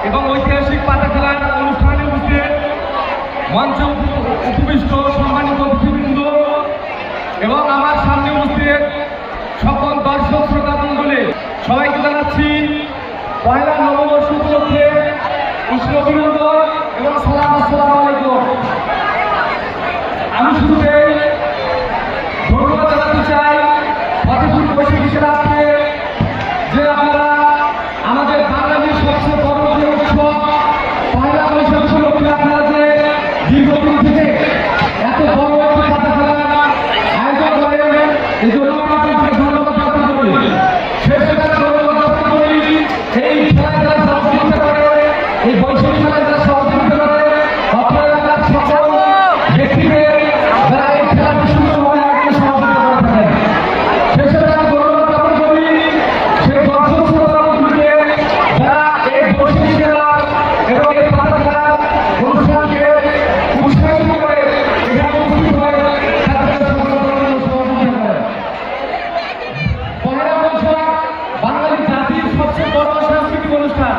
এবং ঐতিহাসিক পাতা খেলার অনুষ্ঠানে উপস্থিত মঞ্চ উপবিষ্ট সম্মানিত অতিথিবৃন্দ এবং আমার সামনে উপস্থিত সকল দর্শক শ্রোতা মণ্ডলী, সবাইকে জানাচ্ছি পয়লা নববর্ষ উপলক্ষে উষ্ণ অভিনন্দন এবং সালাম। আসসালামু আলাইকুম। আমি শুরুতেই ধন্যবাদ জানাতে চাই ফতেপুর বৈশাখী ক্লাবকে, যে আপনারা আমাদের বাঙালির সবচেয়ে বড় যে উৎসব পয়লা বৈশাখ উপলক্ষে আপনারা যে দীর্ঘদিন থেকে এত বড় একটি পাতা খেলার আয়োজন করেন, এই জন্য আপনাদেরকে ধন্যবাদ জ্ঞাপন করি। শেষে ধন্যবাদ জ্ঞাপন করি এই খেলায় যারা সহযোগিতা করে, এই বৈশাখী খেলায় যারা সহযোগিতা করে আপনারা এলাকার সকল ব্যক্তিদের যারা এই খেলাটি সুন্দরভাবে আয়োজনে সহযোগিতা করে থাকেন। শেষে আমি ধন্যবাদ জ্ঞাপন করি সেই দর্শক শ্রোতাবৃন্দকে যারা এই বৈশাখী খেলা এবং এই পাতা খেলার অনুষ্ঠানকে উৎসাহিত করে এখানে উপস্থিত হয়ে তাদেরকে সহযোগিতা করে। পয়লা বৈশাখ বাঙালি জাতির সবচেয়ে বড় সাংস্কৃতিক অনুষ্ঠান।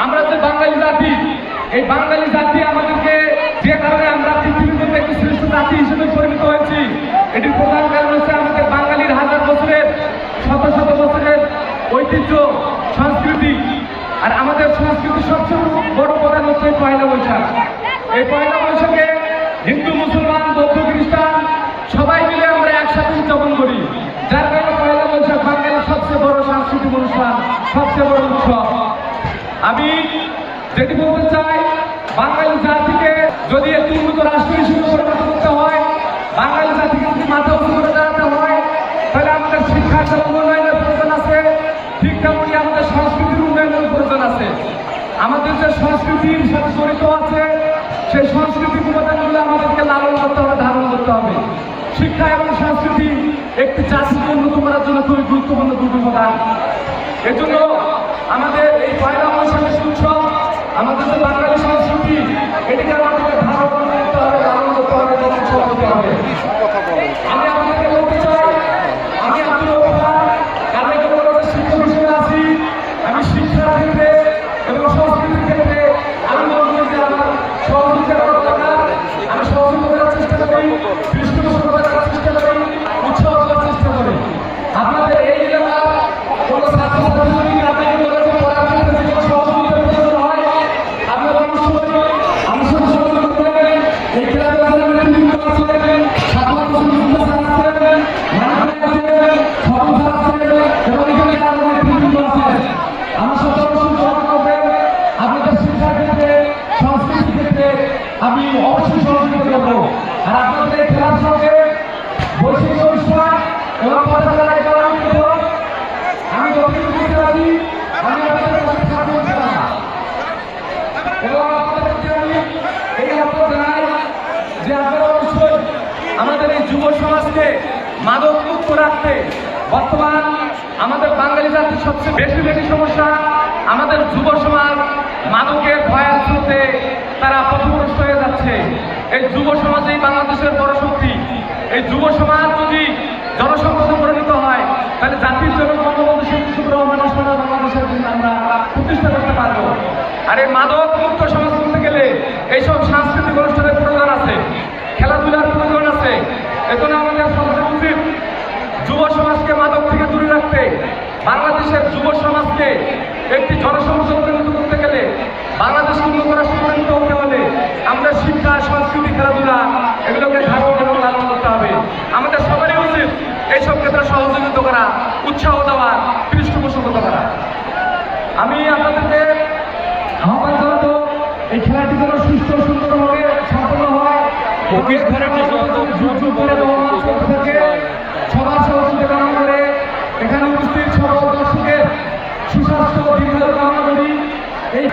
আমরা যে বাঙালি জাতি, এই বাঙালি জাতি আমাদেরকে যে কারণে আমরা পৃথিবীর মধ্যে একটি শ্রেষ্ঠ জাতি হিসেবে পরিণত হয়েছি, এটির প্রধান কারণ হচ্ছে আমাদের বাঙালির হাজার বছরের শত শত বছরের ঐতিহ্য সংস্কৃতি। আর আমাদের সংস্কৃতির সবচেয়ে বড় প্রধান হচ্ছে পয়লা বৈশাখ। এই পয়লা বৈশাখে হিন্দু, মুসলমান, বৌদ্ধ, খ্রিস্টান সবাই মিলে আমরা একসাথে উদযাপন করি, যার কারণে পয়লা বৈশাখ বাঙালির সবচেয়ে বড় সাংস্কৃতিক অনুষ্ঠান, সবচেয়ে বড় উৎসব। আমি যেটি বলতে চাই, বাঙালি জাতিকে যদি একটি উন্নত রাষ্ট্র হিসেবে পরিণত করতে হয়, বাঙালি জাতিকে যদি মাথা উঁচু করে দাঁড়াতে হয়, তাহলে আমাদের শিক্ষার উন্নয়নের প্রয়োজন আছে, ঠিক তেমনি আমাদের সংস্কৃতির উন্নয়নের প্রয়োজন আছে। আমাদের যে সংস্কৃতির সাথে জড়িত আছে, সেই সংস্কৃতির উপাদানগুলো আমাদেরকে লালন করতে হবে, ধারণ করতে হবে। শিক্ষা এবং সংস্কৃতি একটি জাতিকে উন্নত করার জন্য খুবই গুরুত্বপূর্ণ দুটি উপাদান। এজন্য আমাদের এই পয়লা বৈশাখের উৎসব, আমাদের যে বাঙালি সংস্কৃতি, এটিকে আমাদেরকে ধারণ করতে হবে, লালন করতে হবে, উৎসব করতে হবে। আমি আপনাদেরকে বলতে চাই, আমি আব্দুল ওহাব কালেক্টর কলেজের শিক্ষক হিসেবে আছি। আমি শিক্ষার ক্ষেত্রে এবং সংস্কৃতির ক্ষেত্রে আমি বলবো যে আমার সহযোগিতা করা দরকার। আমি সহযোগিতা করার চেষ্টা করি, পৃষ্ঠপোষকতা করার চেষ্টা করি, উৎসব করার চেষ্টা করি। আপনাদের এই এলাকার কোনো ছাত্রছাত্রী যদি আপনাকে কলেজে পড়ার ক্ষেত্রে যে কোনো সহযোগিতার প্রয়োজন হয়, আপনারা অবশ্যই আমার সাথে সহযোগিতা করবেন। এই ক্লাবে আমাদের নেতৃবৃন্দ আছেন, সাধারণ নেতৃবৃন্দ আছেন, মাননীয় আছেন, সদস্য আছেন এবং এখানে আরো নেতৃবৃন্দ আছেন। আমার সাথে অবশ্যই যোগাযোগ করবেন। আপনাদের শিক্ষার ক্ষেত্রে, সংস্কৃতির ক্ষেত্রে আমি অবশ্যই সহযোগিতা করবো। আর আপনাদের এই খেলার সঙ্গে বৈশাখী অনুষ্ঠান এবং পাতা খেলার আমি যতটুকু বুঝতে পারি, আমি আপনাদের কাছে থাকবো এবং আপনাদেরকে আমি এই আহ্বান জানাই যে আপনারা অবশ্যই আমাদের এই যুব সমাজকে মাদক মুক্ত রাখতে, বর্তমান আমাদের বাঙালি জাতির সবচেয়ে বেশি সমস্যা, আমাদের যুব সমাজ মাদকের ভয়াল স্রোতে তারা পথভ্রষ্ট হয়ে যাচ্ছে। এই যুব সমাজেই বাংলাদেশের বড় শক্তি। এই যুব সমাজ যদি জনসম্পদে পরিণত হয়, তাহলে জাতির জন্য বঙ্গবন্ধু শেখ মুজিবুর রহমানের সোনার বাংলাদেশের জন্য আমরা প্রতিষ্ঠা করতে পারবো। আর এই মাদক মুক্ত সমাজ করতে গেলে এইসব সাংস্কৃতিক অনুষ্ঠানের প্রয়োজন আছে, খেলাধুলার প্রয়োজন আছে। এজন্য আমাদের সবচেয়ে উচিত যুব সমাজকে মাদক থেকে দূরে রাখতে, বাংলাদেশের যুব সমাজকে একটি জনসংযোগ পরিণত করতে গেলে, বাংলাদেশকে উন্নত রাষ্ট্রে পরিণত হতে হলে আমরা শিক্ষা, সংস্কৃতি, খেলাধুলা এগুলোকে ধারণ এবং লালন করতে হবে। আমাদের সবারই উচিত এইসব ক্ষেত্রে সহযোগিতা করা, উৎসাহ দেওয়া, পৃষ্ঠপোষকতা করা। আমি আপনাদেরকে আহ্বান জানাবো এই খেলাটি যেন সুস্থ সুন্দরভাবে সম্পন্ন হয়, সবার সহযোগিতা কামনা করে এখানে উপস্থিত সকল দর্শকের সুস্বাস্থ্য দীর্ঘায়ু কামনা করি। এই